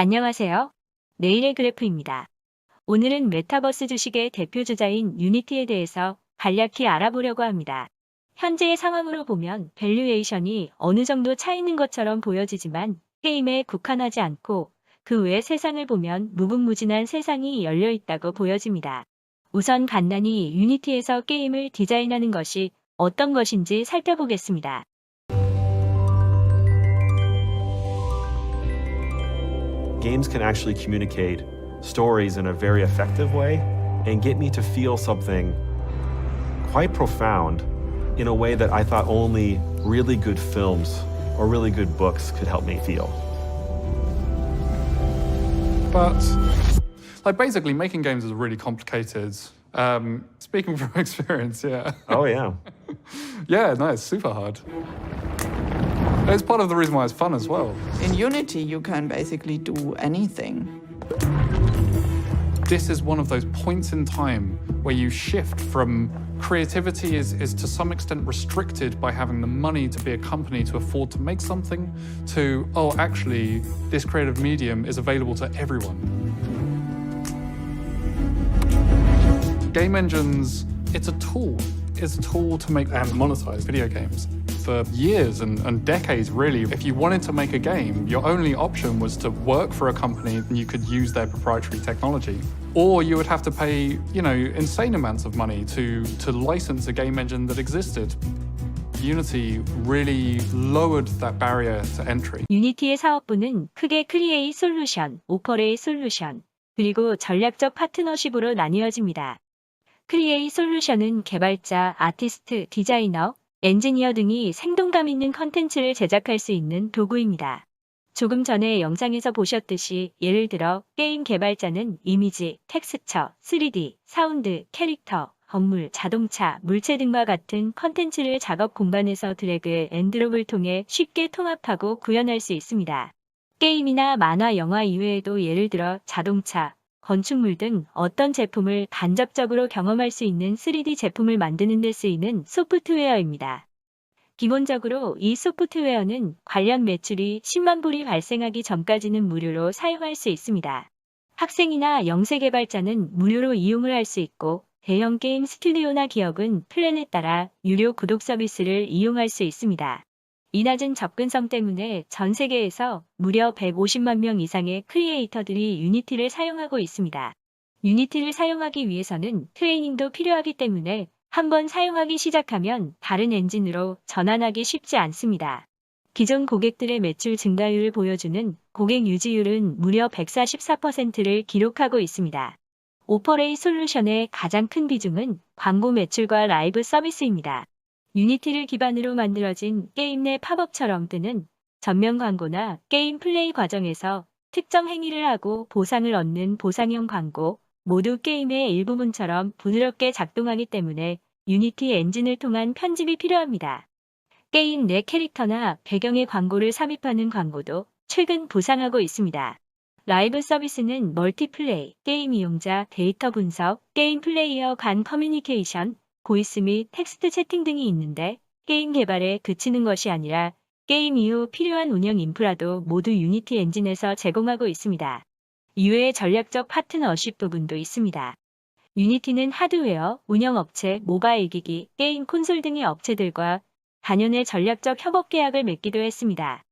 안녕하세요. 내일의 그래프입니다. 오늘은 메타버스 주식의 대표주자인 유니티에 대해서 간략히 알아보려고 합니다. 현재의 상황으로 보면 밸류에이션이 어느 정도 차 있는 것처럼 보여지지만 게임에 국한하지 않고 그 외 세상을 보면 무궁무진한 세상이 열려 있다고 보여집니다. 우선 간단히 유니티에서 게임을 디자인하는 것이 어떤 것인지 살펴보겠습니다. Games can actually communicate stories in a very effective way and get me to feel something quite profound in a way that I thought only really good films or really good books could help me feel. But basically making games is really complicated. Speaking from experience, yeah. Oh, yeah. Yeah, no, it's super hard. It's part of the reason why it's fun as well. In Unity, you can basically do anything. This is one of those points in time where you shift from creativity is to some extent restricted by having the money to be a company to afford to make something to, oh, actually, this creative medium is available to everyone. Game engines, it's a tool. It's a tool to make and monetize video games. For years and decades, really, if you wanted to make a game, your only option was to work for a company and you could use their proprietary technology. Or you would have to pay, insane amounts of money to license a game engine that existed. Unity really lowered that barrier to entry. 유니티의 사업부는 크게 크리에이트 솔루션, 오퍼레이트 솔루션, 그리고 전략적 파트너십으로 나뉘어집니다. 크리에이트 솔루션은 개발자, 아티스트, 디자이너, 엔지니어 등이 생동감 있는 컨텐츠를 제작할 수 있는 도구입니다. 조금 전에 영상에서 보셨듯이 예를 들어 게임 개발자는 이미지, 텍스처, 3D, 사운드, 캐릭터, 건물, 자동차, 물체 등과 같은 컨텐츠를 작업 공간에서 드래그 앤 드롭을 통해 쉽게 통합하고 구현할 수 있습니다. 게임이나 만화, 영화 이외에도 예를 들어 자동차, 건축물 등 어떤 제품을 간접적으로 경험할 수 있는 3D 제품을 만드는 데 쓰이는 소프트웨어입니다. 기본적으로 이 소프트웨어는 관련 매출이 10만 불이 발생하기 전까지는 무료로 사용할 수 있습니다. 학생이나 영세 개발자는 무료로 이용을 할 수 있고 대형 게임 스튜디오나 기업은 플랜에 따라 유료 구독 서비스를 이용할 수 있습니다. 이 낮은 접근성 때문에 전 세계에서 무려 150만 명 이상의 크리에이터들이 유니티를 사용하고 있습니다. 유니티를 사용하기 위해서는 트레이닝도 필요하기 때문에 한번 사용하기 시작하면 다른 엔진으로 전환하기 쉽지 않습니다. 기존 고객들의 매출 증가율을 보여주는 고객 유지율은 무려 144%를 기록하고 있습니다. 오퍼레이 솔루션의 가장 큰 비중은 광고 매출과 라이브 서비스입니다. 유니티를 기반으로 만들어진 게임 내 팝업처럼 뜨는 전면 광고나 게임 플레이 과정에서 특정 행위를 하고 보상을 얻는 보상형 광고, 모두 게임의 일부분처럼 부드럽게 작동하기 때문에 유니티 엔진을 통한 편집이 필요합니다. 게임 내 캐릭터나 배경의 광고를 삽입하는 광고도 최근 부상하고 있습니다. 라이브 서비스는 멀티플레이, 게임 이용자 데이터 분석, 게임 플레이어 간 커뮤니케이션, 보이스 및 텍스트 채팅 등이 있는데 게임 개발에 그치는 것이 아니라 게임 이후 필요한 운영 인프라도 모두 유니티 엔진에서 제공하고 있습니다. 이외에 전략적 파트너십 부분도 있습니다. 유니티는 하드웨어, 운영업체, 모바일 기기, 게임 콘솔 등의 업체들과 단연의 전략적 협업 계약을 맺기도 했습니다.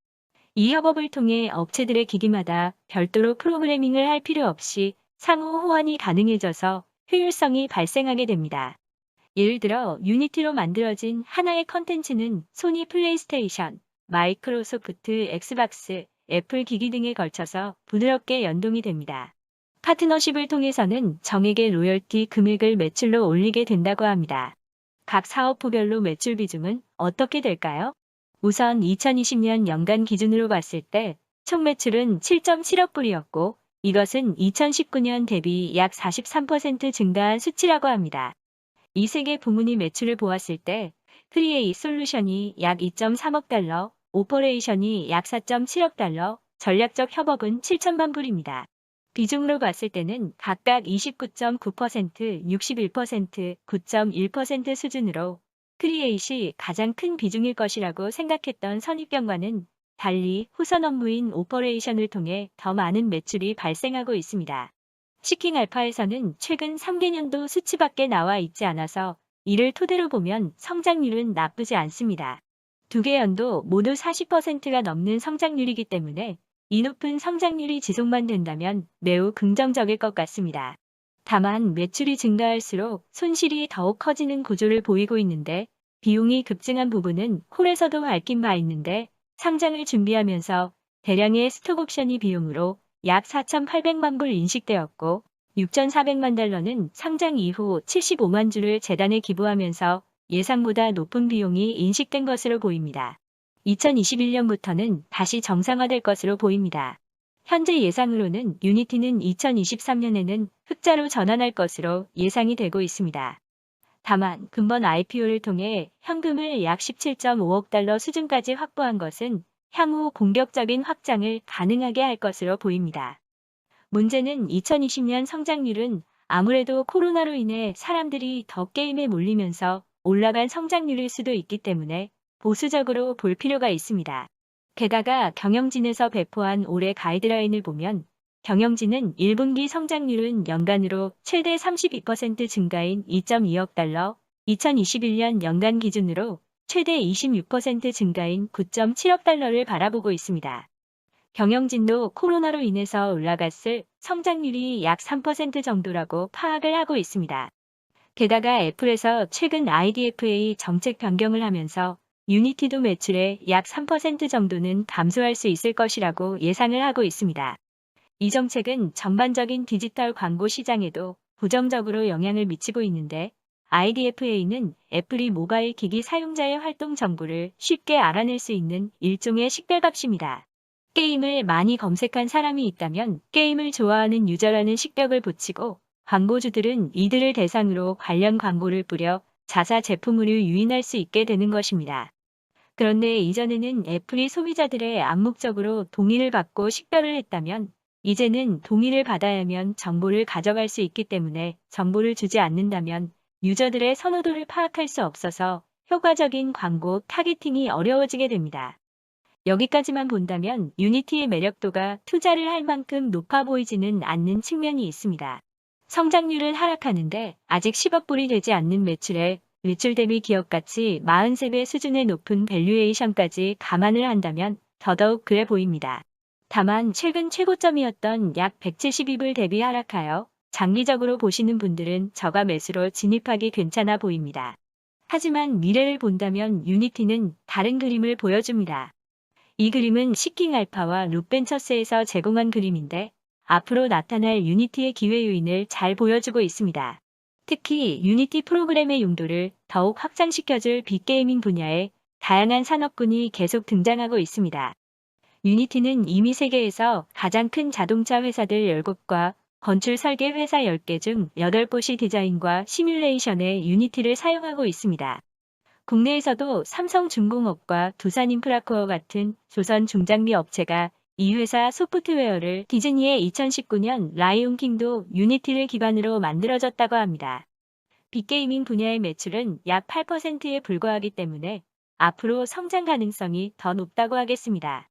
이 협업을 통해 업체들의 기기마다 별도로 프로그래밍을 할 필요 없이 상호 호환이 가능해져서 효율성이 발생하게 됩니다. 예를 들어 유니티로 만들어진 하나의 컨텐츠는 소니 플레이스테이션, 마이크로소프트 엑스박스, 애플 기기 등에 걸쳐서 부드럽게 연동이 됩니다. 파트너십을 통해서는 정액의 로열티 금액을 매출로 올리게 된다고 합니다. 각 사업부별로 매출 비중은 어떻게 될까요? 우선 2020년 연간 기준으로 봤을 때 총 매출은 7.7억 불이었고 이것은 2019년 대비 약 43% 증가한 수치라고 합니다. 이 세 개 부문이 매출을 보았을 때 크리에이트 솔루션이 약 2.3억 달러, 오퍼레이션이 약 4.7억 달러, 전략적 협업은 7천만 불입니다. 비중으로 봤을 때는 각각 29.9%, 61%, 9.1% 수준으로 크리에이트이 가장 큰 비중일 것이라고 생각했던 선입견과는 달리 후선 업무인 오퍼레이션을 통해 더 많은 매출이 발생하고 있습니다. 시킹 알파에서는 최근 3개년도 수치밖에 나와 있지 않아서 이를 토대로 보면 성장률은 나쁘지 않습니다. 2개 연도 모두 40%가 넘는 성장률이기 때문에 이 높은 성장률이 지속만 된다면 매우 긍정적일 것 같습니다. 다만 매출이 증가할수록 손실이 더욱 커지는 구조를 보이고 있는데 비용이 급증한 부분은 콜에서도 밝힌 바 있는데 상장을 준비하면서 대량의 스톡옵션이 비용으로 약 4,800만 불 인식되었고 6,400만 달러는 상장 이후 75만 주를 재단에 기부하면서 예상보다 높은 비용이 인식된 것으로 보입니다. 2021년부터는 다시 정상화될 것으로 보입니다. 현재 예상으로는 유니티는 2023년에는 흑자로 전환할 것으로 예상이 되고 있습니다. 다만 금번 IPO를 통해 현금을 약 17.5억 달러 수준까지 확보한 것은 향후 공격적인 확장을 가능하게 할 것으로 보입니다. 문제는 2020년 성장률은 아무래도 코로나로 인해 사람들이 더 게임에 몰리면서 올라간 성장률일 수도 있기 때문에 보수적으로 볼 필요가 있습니다. 게다가 경영진에서 배포한 올해 가이드라인을 보면 경영진은 1분기 성장률은 연간으로 최대 32% 증가인 2.2억 달러, 2021년 연간 기준으로 최대 26% 증가인 9.7억 달러를 바라보고 있습니다. 경영진도 코로나로 인해서 올라갔을 성장률이 약 3% 정도라고 파악을 하고 있습니다. 게다가 애플에서 최근 IDFA 정책 변경을 하면서 유니티도 매출의 약 3% 정도는 감소할 수 있을 것이라고 예상을 하고 있습니다. 이 정책은 전반적인 디지털 광고 시장에도 부정적으로 영향을 미치고 있는데 IDFA는 애플이 모바일 기기 사용자의 활동 정보를 쉽게 알아낼 수 있는 일종의 식별값입니다. 게임을 많이 검색한 사람이 있다면 게임을 좋아하는 유저라는 식벽을 붙이고 광고주들은 이들을 대상으로 관련 광고를 뿌려 자사 제품으로 유인할 수 있게 되는 것입니다. 그런데 이전에는 애플이 소비자들의 암묵적으로 동의를 받고 식별을 했다면 이제는 동의를 받아야만 정보를 가져갈 수 있기 때문에 정보를 주지 않는다면 유저들의 선호도를 파악할 수 없어서 효과적인 광고 타겟팅이 어려워지게 됩니다. 여기까지만 본다면 유니티의 매력도가 투자를 할 만큼 높아 보이지는 않는 측면이 있습니다. 성장률은 하락하는데 아직 10억 불이 되지 않는 매출에 매출 대비 기업가치 43배 수준의 높은 밸류에이션까지 감안을 한다면 더더욱 그래 보입니다. 다만 최근 최고점이었던 약 172불 대비 하락하여 장기적으로 보시는 분들은 저가 매수로 진입하기 괜찮아 보입니다. 하지만 미래를 본다면 유니티는 다른 그림을 보여줍니다. 이 그림은 시킹 알파와 룩벤처스에서 제공한 그림인데 앞으로 나타날 유니티의 기회 요인을 잘 보여주고 있습니다. 특히 유니티 프로그램의 용도를 더욱 확장시켜줄 빅게이밍 분야에 다양한 산업군이 계속 등장하고 있습니다. 유니티는 이미 세계에서 가장 큰 자동차 회사들 10곳과 건축 설계 회사 10개 중 8곳이 디자인과 시뮬레이션에 유니티를 사용하고 있습니다. 국내에서도 삼성중공업과 두산인프라코어 같은 조선 중장비 업체가 이 회사 소프트웨어를 디즈니의 2019년 라이온킹도 유니티를 기반으로 만들어졌다고 합니다. 빅게이밍 분야의 매출은 약 8%에 불과하기 때문에 앞으로 성장 가능성이 더 높다고 하겠습니다.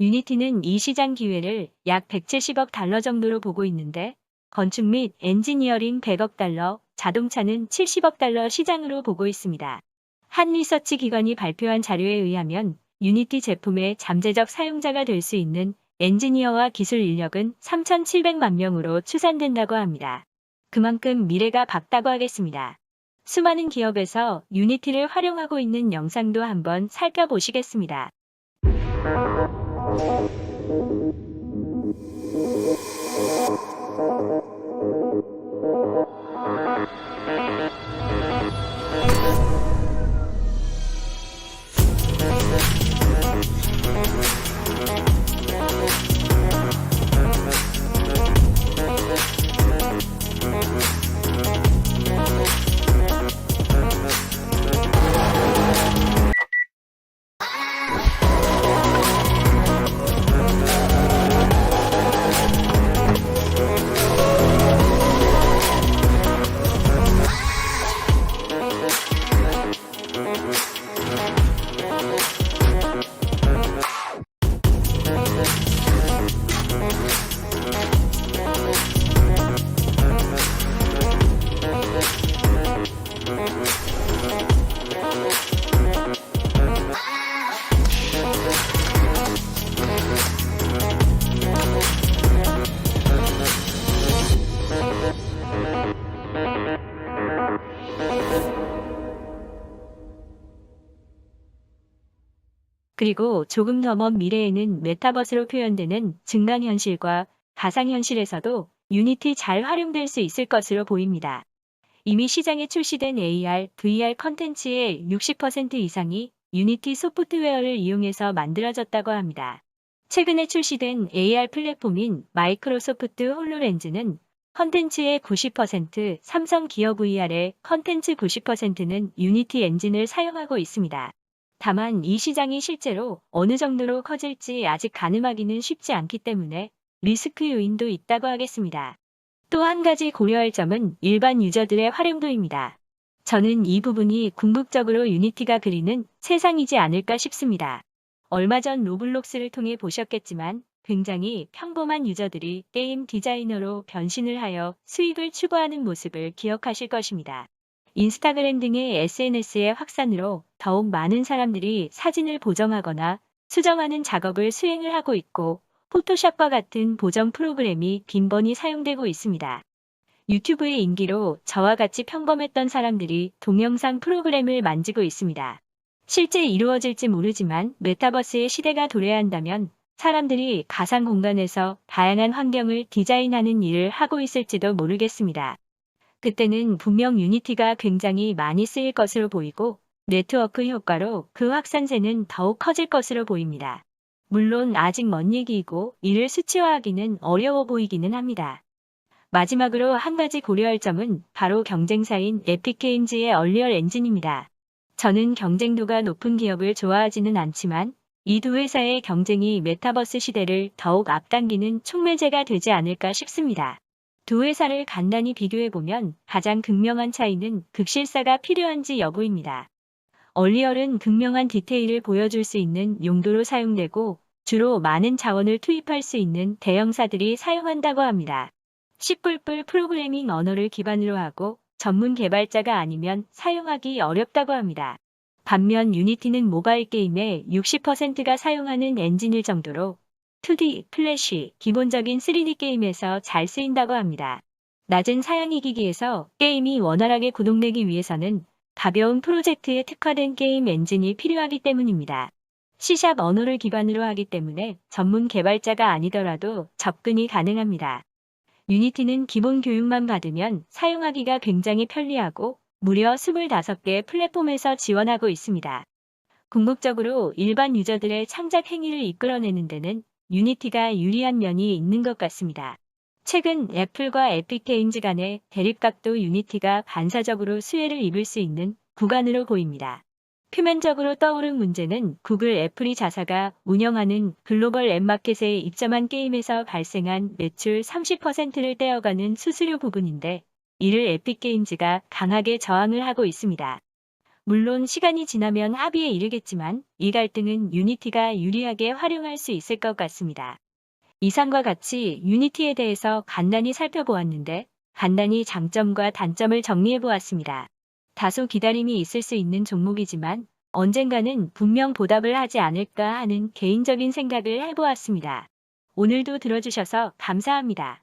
유니티는 이 시장 기회를 약 170억 달러 정도로 보고 있는데 건축 및 엔지니어링 100억 달러, 자동차는 70억 달러 시장으로 보고 있습니다. 한 리서치 기관이 발표한 자료에 의하면 유니티 제품의 잠재적 사용자가 될 수 있는 엔지니어와 기술 인력은 3,700만 명으로 추산된다고 합니다. 그만큼 미래가 밝다고 하겠습니다. 수많은 기업에서 유니티를 활용하고 있는 영상도 한번 살펴보시겠습니다. 그리고 조금 더 먼 미래에는 메타버스로 표현되는 증강현실과 가상현실에서도 유니티 잘 활용될 수 있을 것으로 보입니다. 이미 시장에 출시된 AR, VR 컨텐츠의 60% 이상이 유니티 소프트웨어를 이용해서 만들어졌다고 합니다. 최근에 출시된 AR 플랫폼인 마이크로소프트 홀로렌즈는 컨텐츠의 90%, 삼성 기어 VR의 컨텐츠 90%는 유니티 엔진을 사용하고 있습니다. 다만 이 시장이 실제로 어느 정도로 커질지 아직 가늠하기는 쉽지 않기 때문에 리스크 요인도 있다고 하겠습니다. 또 한 가지 고려할 점은 일반 유저들의 활용도입니다. 저는 이 부분이 궁극적으로 유니티가 그리는 세상이지 않을까 싶습니다. 얼마 전 로블록스를 통해 보셨겠지만 굉장히 평범한 유저들이 게임 디자이너로 변신을 하여 수익을 추구하는 모습을 기억하실 것입니다. 인스타그램 등의 SNS의 확산으로 더욱 많은 사람들이 사진을 보정하거나 수정하는 작업을 수행을 하고 있고 포토샵과 같은 보정 프로그램이 빈번히 사용되고 있습니다. 유튜브의 인기로 저와 같이 평범했던 사람들이 동영상 프로그램을 만지고 있습니다. 실제 이루어질지 모르지만 메타버스의 시대가 도래한다면 사람들이 가상 공간에서 다양한 환경을 디자인하는 일을 하고 있을지도 모르겠습니다. 그때는 분명 유니티가 굉장히 많이 쓰일 것으로 보이고 네트워크 효과로 그 확산세는 더욱 커질 것으로 보입니다. 물론 아직 먼 얘기이고 이를 수치화하기는 어려워 보이기는 합니다. 마지막으로 한 가지 고려할 점은 바로 경쟁사인 에픽게임즈의 얼리얼 엔진입니다. 저는 경쟁도가 높은 기업을 좋아하지는 않지만 이 두 회사의 경쟁이 메타버스 시대를 더욱 앞당기는 촉매제가 되지 않을까 싶습니다. 두 회사를 간단히 비교해보면 가장 극명한 차이는 극실사가 필요한지 여부입니다. 얼리얼은 극명한 디테일을 보여줄 수 있는 용도로 사용되고 주로 많은 자원을 투입할 수 있는 대형사들이 사용한다고 합니다. C++ 프로그래밍 언어를 기반으로 하고 전문 개발자가 아니면 사용하기 어렵다고 합니다. 반면 유니티는 모바일 게임의 60%가 사용하는 엔진일 정도로 2D, 플래시, 기본적인 3D 게임에서 잘 쓰인다고 합니다. 낮은 사양이기기에서 게임이 원활하게 구동되기 위해서는 가벼운 프로젝트에 특화된 게임 엔진이 필요하기 때문입니다. C# 언어를 기반으로 하기 때문에 전문 개발자가 아니더라도 접근이 가능합니다. 유니티는 기본 교육만 받으면 사용하기가 굉장히 편리하고 무려 25개 플랫폼에서 지원하고 있습니다. 궁극적으로 일반 유저들의 창작 행위를 이끌어내는 데는 유니티가 유리한 면이 있는 것 같습니다. 최근 애플과 에픽게임즈 간의 대립각도 유니티가 반사적으로 수혜를 입을 수 있는 구간으로 보입니다. 표면적으로 떠오른 문제는 구글 애플이 자사가 운영하는 글로벌 앱마켓에 입점한 게임에서 발생한 매출 30%를 떼어가는 수수료 부분인데 이를 에픽게임즈가 강하게 저항을 하고 있습니다. 물론 시간이 지나면 합의에 이르겠지만 이 갈등은 유니티가 유리하게 활용할 수 있을 것 같습니다. 이상과 같이 유니티에 대해서 간단히 살펴보았는데 간단히 장점과 단점을 정리해보았습니다. 다소 기다림이 있을 수 있는 종목이지만 언젠가는 분명 보답을 하지 않을까 하는 개인적인 생각을 해보았습니다. 오늘도 들어주셔서 감사합니다.